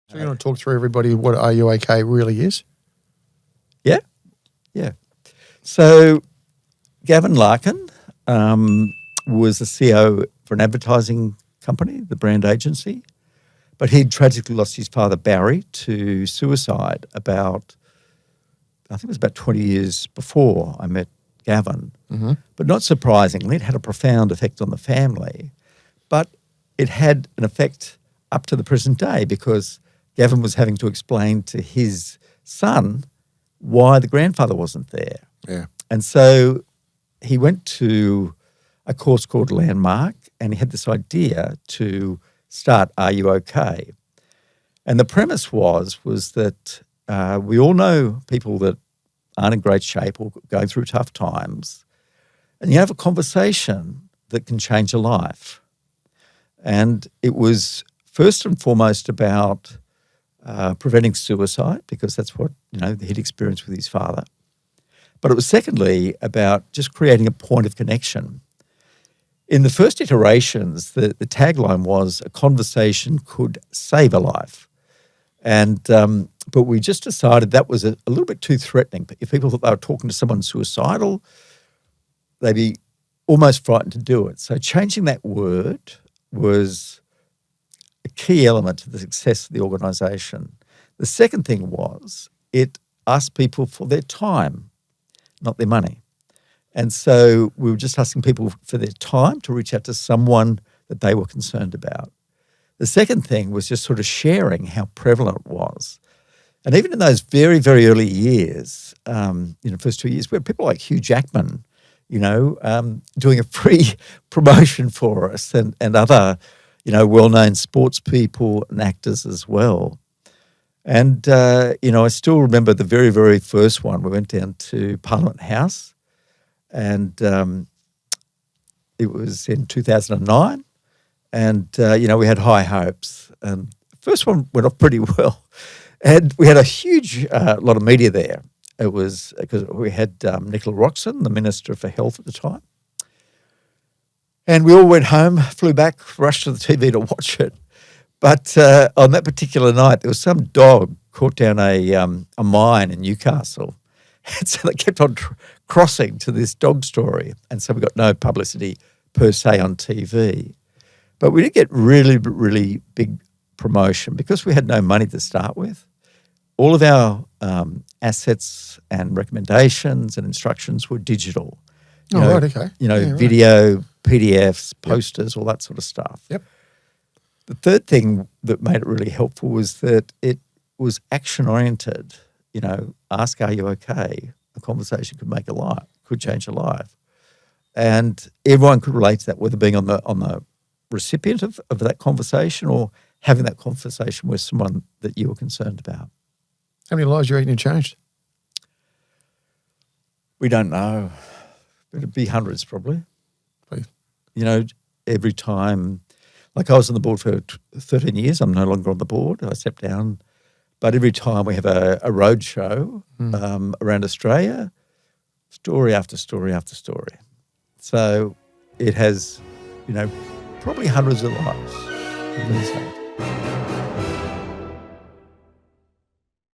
So you want to talk through everybody what Are You OK really is? Yeah, yeah. So Gavin Larkin was the CEO for an advertising company, the brand agency, but he'd tragically lost his father, Barry, to suicide I think it was about 20 years before I met Gavin. Mm-hmm. But not surprisingly, it had a profound effect on the family, but it had an effect up to the present day because Gavin was having to explain to his son why the grandfather wasn't there. Yeah. And so he went to a course called Landmark and he had this idea to start Are You OK? And the premise was that we all know people that aren't in great shape or going through tough times, and you have a conversation that can change a life. And it was first and foremost about preventing suicide, because that's what he'd experienced with his father. But it was secondly about just creating a point of connection. In the first iterations, the tagline was a conversation could save a life. And but we just decided that was a little bit too threatening. If people thought they were talking to someone suicidal, they'd be almost frightened to do it. So changing that word was a key element to the success of the organisation. The second thing was it asked people for their time, not their money. And so we were just asking people for their time to reach out to someone that they were concerned about. The second thing was just sort of sharing how prevalent it was. And even in those very, very early years, first 2 years, we had people like Hugh Jackman, doing a free promotion for us and other, well-known sports people and actors as well. And, I still remember the very, very first one. We went down to Parliament House and it was in 2009. And, we had high hopes. And the first one went off pretty well. And we had a huge lot of media there. It was because we had Nicola Roxon, the Minister for Health at the time. And we all went home, flew back, rushed to the TV to watch it. But on that particular night, there was some dog caught down a mine in Newcastle. And so they kept on crossing to this dog story. And so we got no publicity per se on TV. But we did get really, really big promotion because we had no money to start with. All of our assets and recommendations and instructions were digital. Right, okay. Video, PDFs, posters, all that sort of stuff. Yep. The third thing that made it really helpful was that it was action-oriented. Ask, are you okay? A conversation could make a life, could change a life. And everyone could relate to that, whether being on the recipient of that conversation or having that conversation with someone that you were concerned about. How many lives do you reckon you changed? We don't know. It'd be hundreds probably. Please. Every time, like I was on the board for 13 years, I'm no longer on the board. I stepped down. But every time we have a road show around Australia, story after story after story. So it has, probably hundreds of lives.